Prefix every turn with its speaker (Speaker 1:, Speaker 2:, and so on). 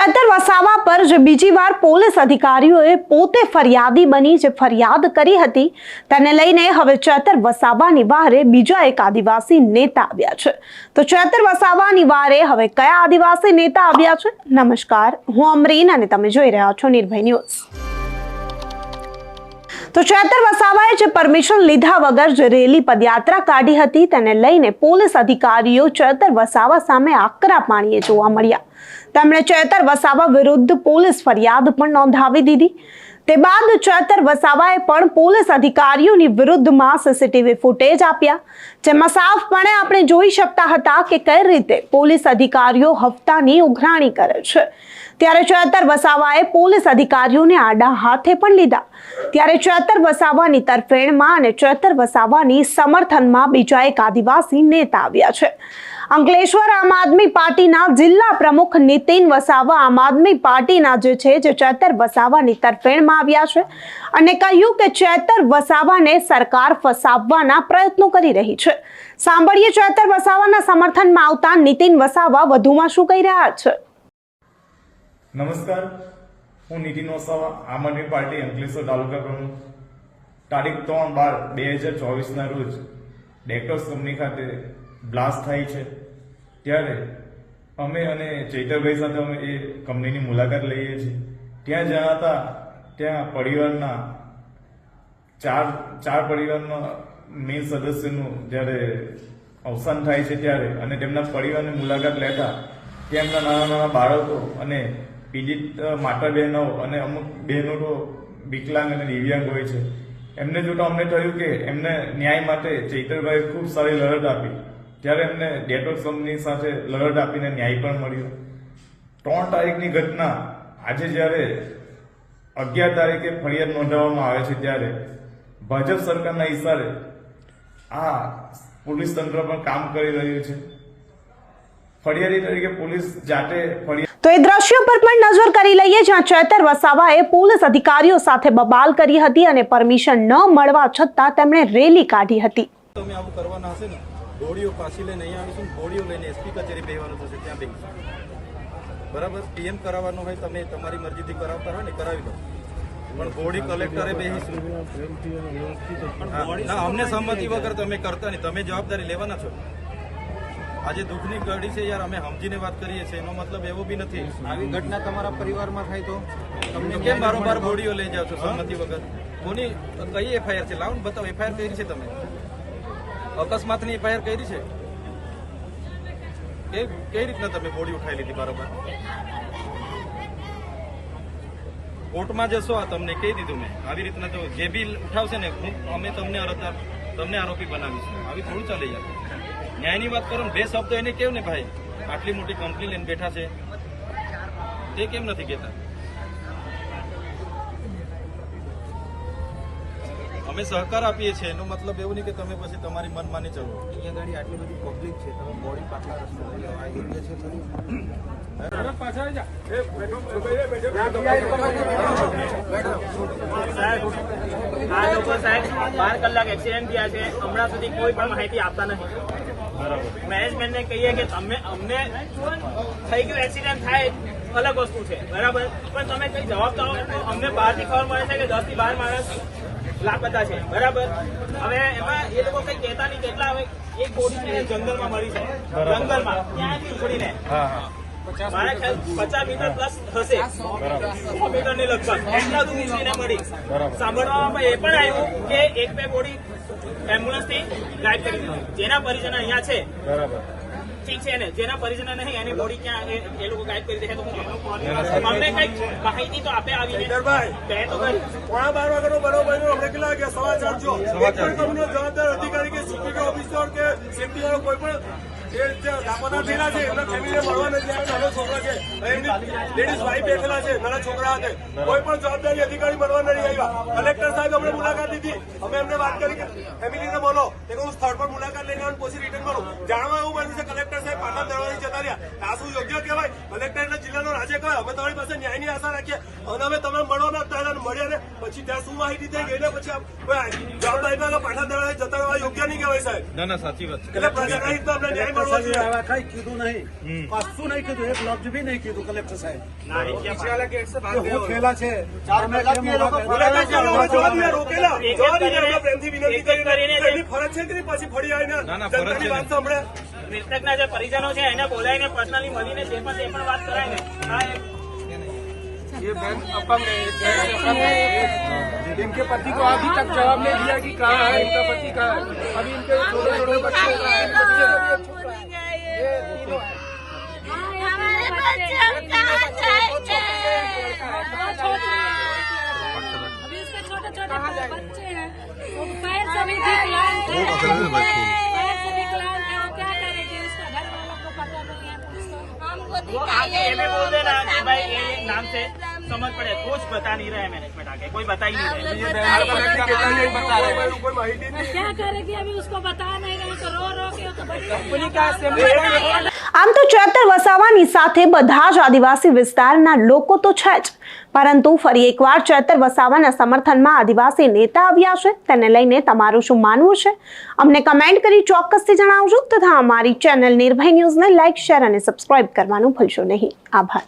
Speaker 1: ચેતર વસાવા પર જે બીજી વાર પોલીસ અધિકારીઓએ પોતે ફરિયાદી બની જે ફરિયાદ કરી હતી તેને લઈને હવે ચેતર વસાવાની વારે બીજા એક આદિવાસી નેતા આવ્યા છે। તો ચેતર વસાવાની વારે હવે કયા આદિવાસી નેતા આવ્યા છે? નમસ્કાર, હું અમરીન અને તમે જોઈ રહ્યા છો નિર્ભય ન્યૂઝ। તો ચેતર વસાવાએ જે પરમિશન લીધા વગર જે રેલી પદયાત્રા કાઢી હતી તેને લઈને પોલીસ અધિકારીઓ ચેતર વસાવા સામે આકરા પાણીએ જોવા મળ્યા। તેમણે ચેતર વસાવા વિરુદ્ધ પોલીસ ફરિયાદ પણ નોંધાવી દીધી। તે બાદ ચેતર વસાવાએ પણ પોલીસ અધિકારીઓની વિરુદ્ધમાં સીસીટીવી ફૂટેજ આપ્યા, જેમાં સાફપણે આપણે જોઈ શકતા હતા કે કઈ રીતે પોલીસ અધિકારીઓ હપ્તાની ઉઘરાણી કરે છે। ત્યારે ચેતર વસાવાએ પોલીસ અધિકારીઓને આડા હાથે પણ લીધા। ત્યારે ચેતર વસાવાની તરફેણમાં અને ચેતર વસાવાની સમર્થનમાં બીજા એક આદિવાસી નેતા આવ્યા છે। અંકલેશ્વર આમ આદમી પાર્ટીના જિલ્લા પ્રમુખ નીતિન વસાવા આમ આદમી પાર્ટીના જે છે જે ચેતર વસાવાની તરફેણમાં આવ્યા છે અને કહ્યું કે ચેતર વસાવાને સરકાર ફસાવવાના પ્રયત્નો કરી રહી છે। સાંભળીએ ચેતર વસાવાના સમર્થનમાં આવતા નીતિન વસાવા વધુમાં શું કહી રહ્યા છે।
Speaker 2: નમસ્કાર, હું નીતિન વસાવા આમ આદમી પાર્ટી અંકલેશ્વર તાલુકા પ્રમુખ। તારીખ 3/12/2024 ના રોજ ડેક્ટર્સ કંપની ખાતે બ્લાસ્ટ થાય છે, ત્યારે અમે અને ચૈતરભાઈ સાથે અમે એ કંપનીની મુલાકાત લઈએ છીએ। ત્યાં જણાતા ત્યાં પરિવારના ચાર પરિવારના મેઇન સદસ્યનું જ્યારે અવસાન થાય છે ત્યારે અને તેમના પરિવારની મુલાકાત લેતા તેમના નાના નાના બાળકો અને પીડિત માતા બહેનો અને અમુક બહેનો તો વિકલાંગ અને દિવ્યાંગ હોય છે, એમને જોતા અમને થયું કે એમને ન્યાય માટે ચૈતરભાઈ ખૂબ સારી લડત આપી। ત્યારે એમને ડેટોક્સ કંપની સાથે લડત આપીને ન્યાય પણ મળ્યો। 3 તારીખની ઘટના આજે જ્યારે 11 તારીખે ફરિયાદ નોંધાવવામાં આવે છે ત્યારે ભાજપ સરકારના ઇશારે આ પોલીસ તંત્ર પણ કામ કરી રહ્યું છે। ફરિયાદી તરીકે પોલીસ જાતે
Speaker 1: તો એ દ્રશ્યો પર પણ નજર કરી લઈએ જ્યાં ચેતર વસાવાએ પોલીસ અધિકારીઓ સાથે બબાલ કરી હતી અને પરમિશન ન મળવા છતાં તેમણે રેલી કાઢી હતી।
Speaker 3: તમે આવું કરવાના હશે ને, બોડીઓ પાછી લઈને અહીંયા આવીશું, બોડીઓ લઈને એસપી કચેરી બેહવાનું થશે, ત્યાં બેસીશું, બરાબર। પીએમ કરાવવાનું હોય તમે તમારી મરજીથી કરાવતા હોય ને કરાવી દો, પણ બોડી કલેક્ટરે બેસીશું। અમને સંમતિ વગર તમે કરતા નહીં, તમે જવાબદારી લેવાના છો। આજે દુઃખની ઘડી છે યાર, અમે સમજીને વાત કરીએ છીએ, એનો મતલબ એવો બી નથી આવી ઘટના તમારા પરિવારમાં થાય તો તમને કેમ બારોબાર બોડીઓ લઈ જાવ છો સંમતિ વગર? કોની કઈ એફઆઈઆર છે? લાવો ને બતાવો, એફઆઈઆર કરી છે તમે? અકસ્માતની એફઆઈઆર કરી છે? કઈ રીતના તમે બોડી ઉઠાવી લીધી બારોબાર? કોર્ટમાં જશો, આ તમને કહી દીધું મેં, આવી રીતના તો જે બી ઉઠાવશે ને અમે તમને આરોપી બનાવીશું। આવી થોડું ચાલે યાર, ન્યાયની વાત કરો ને, 2 શબ્દો એને કેવું ને ભાઈ, આટલી મોટી કંપની લઈને બેઠા છે તે કેમ નથી કહેતા? અમે સહકાર આપીએ છીએ, એનો મતલબ એવું નહીં કે તમે પછી તમારી મનમાની ચલો। અહીંયા ગાડી આટલી બધી પબ્લિક છે, તમે બોડી પાછળ રસ્તો લઈ લો, આ યોગ્ય છે ખરી?
Speaker 4: આ લોકો સાહેબ 12 કલાક એક્સિડન્ટ થયા છે, હમણાં સુધી કોઈ પણ માહિતી આપતા નથી। મેનેજમેન્ટને કહીએ કે તમે અમને થઈ ગયું એક્સિડન્ટ થાય અલગ વસ્તુ છે, બરાબર, પણ તમે કઈ જવાબ તો અમને બહારથી ખબર મળે છે કે 10 થી 12 માણસ લાપતા છે, બરાબર। હવે એમાં એ લોકો કઈ કહેતા નહીં કેટલા, હવે એક બોડી જંગલમાં મળી છે, જંગલમાં ત્યાંથી ઉખડીને મારા ખ્યાલ 50 મીટર પ્લસ હશે, 100 મીટરની લગભગ એટલા દૂર ઉછળીને મળી। સાંભળવામાં એ પણ આવ્યું કે 1-2 બોડી એમ્બ્યુલન્સ થી ગાયબ કરી દીધી, જેના પરિજન અહીંયા છે, ઠીક છે ને, જેના પરિજન નહીં એની બોડી ક્યાં એ લોકો ગાયબ કરી દે તો અમને કઈક માહિતી તો આપે આવીને તો કરી
Speaker 5: 12:15 વાગ્યાનો બરોબર અમને કેટલા વાગ્યા? 4:15 જવાબદાર અધિકારી કે સીપી ઓફિસર કે સેફટી વાળો કોઈ પણ લાપતા થયેલા છે એમના ફેમિલીને મળવા નથી, નાના છોકરા છે, એમની લેડીઝ વાઈફ બેઠેલા છે, નાના છોકરા હતા, કોઈ પણ જવાબદારી અધિકારી મળવા નથી આવ્યા। કલેક્ટર સાહેબ અમને મુલાકાત લીધી, અમે એમને વાત કરી કે ફેમિલીને બોલો, કે હું સ્થળ પર મુલાકાત લઈને આવું, પછી રિટર્ન મળું। જાણવા એવું બન્યું છે કલેક્ટર સાહેબ પાટણ દરવાજે જતા રહ્યા। આ શું યોગ્ય કહેવાય? કલેક્ટર એટલે જિલ્લાનો રાજ્ય કહેવાય। અમે તમારી પાસે ન્યાયની આશા રાખીએ અને અમે તમે મળવા માંગતા હતા, મળ્યા ને પછી ત્યાં શું માહિતી થઈ ગઈ ને પછી જવાબદારી પાટણ દરવાજે જતા રહેવા યોગ્ય નહીં કહેવાય સાહેબ।
Speaker 3: ના ના સાચી વાત છે,
Speaker 5: એટલે પ્રજાના હિતમાં અમને ન્યાય કરવો જોઈએ.
Speaker 6: કઈ કીધું નહીં, કશું નહીં કીધું, એક લફ્જ બી નહીં કીધું કલેક્ટર સાહેબ.
Speaker 4: ના, એ ક્યાં
Speaker 6: કે હું થયેલા છે
Speaker 5: બોલાતા છે, અમે જવા દીધા, રોકેલા.
Speaker 4: એક
Speaker 5: જવા
Speaker 4: કરીને-
Speaker 5: દીધા, આપણે પ્રેમથી વિનંતી
Speaker 4: એક કરીને
Speaker 5: કરીને.
Speaker 4: જે-
Speaker 5: એની ફરજ છે કે નહીં પાછી ફરી આવીને
Speaker 3: ના, ફરજ છે
Speaker 5: જનતાની
Speaker 3: ને.
Speaker 5: વાત સાંભળે.
Speaker 4: મૃતકના જે પરિજનો છે એને બોલાવીને પર્સનલી મળીને તે પણ વાત કરાય ને. હા,
Speaker 7: इनके पति को अभी तक जवाब नहीं दिया कि कहाँ है इनका पति, कहाँ है. अभी इनके छोटे छोटे बच्चे
Speaker 8: हमारे बच्चे हम कहाँ जाएंगे?
Speaker 9: अभी इसके छोटे छोटे बच्चे हैं, वो पैर से भी विकलांग है, पैर से विकलांग है, वो क्या करेगी? उसका घर वालों को पता नहीं है, उसको
Speaker 8: हमको
Speaker 4: वो आके
Speaker 8: दिखाइए
Speaker 4: ये भी बोल देना कि भाई ये नाम से समझ पड़े, कुछ बता नहीं रहे मैनेजमेंट आके, कोई बता ही नहीं रहे.
Speaker 5: કોઈ માહિતી
Speaker 9: तो क्या करेगी? अभी उसको बता नहीं रहे तो रो रो के तो बच्चे
Speaker 1: આમ તો ચેતર વસાવાની સાથે બધા જ આદિવાસી વિસ્તારના લોકો તો છે જ, પરંતુ ફરી એકવાર ચેતર વસાવાના સમર્થનમાં આદિવાસી નેતા આવ્યા છે. તેને લઈને તમારું શું માનવું છે? અમને કમેન્ટ કરી ચોક્કસથી જણાવજો તથા અમારી ચેનલ નિર્ભય ન્યૂઝને લાઇક, શેર અને સબસ્ક્રાઇબ કરવાનું ભૂલશો નહીં. આભાર.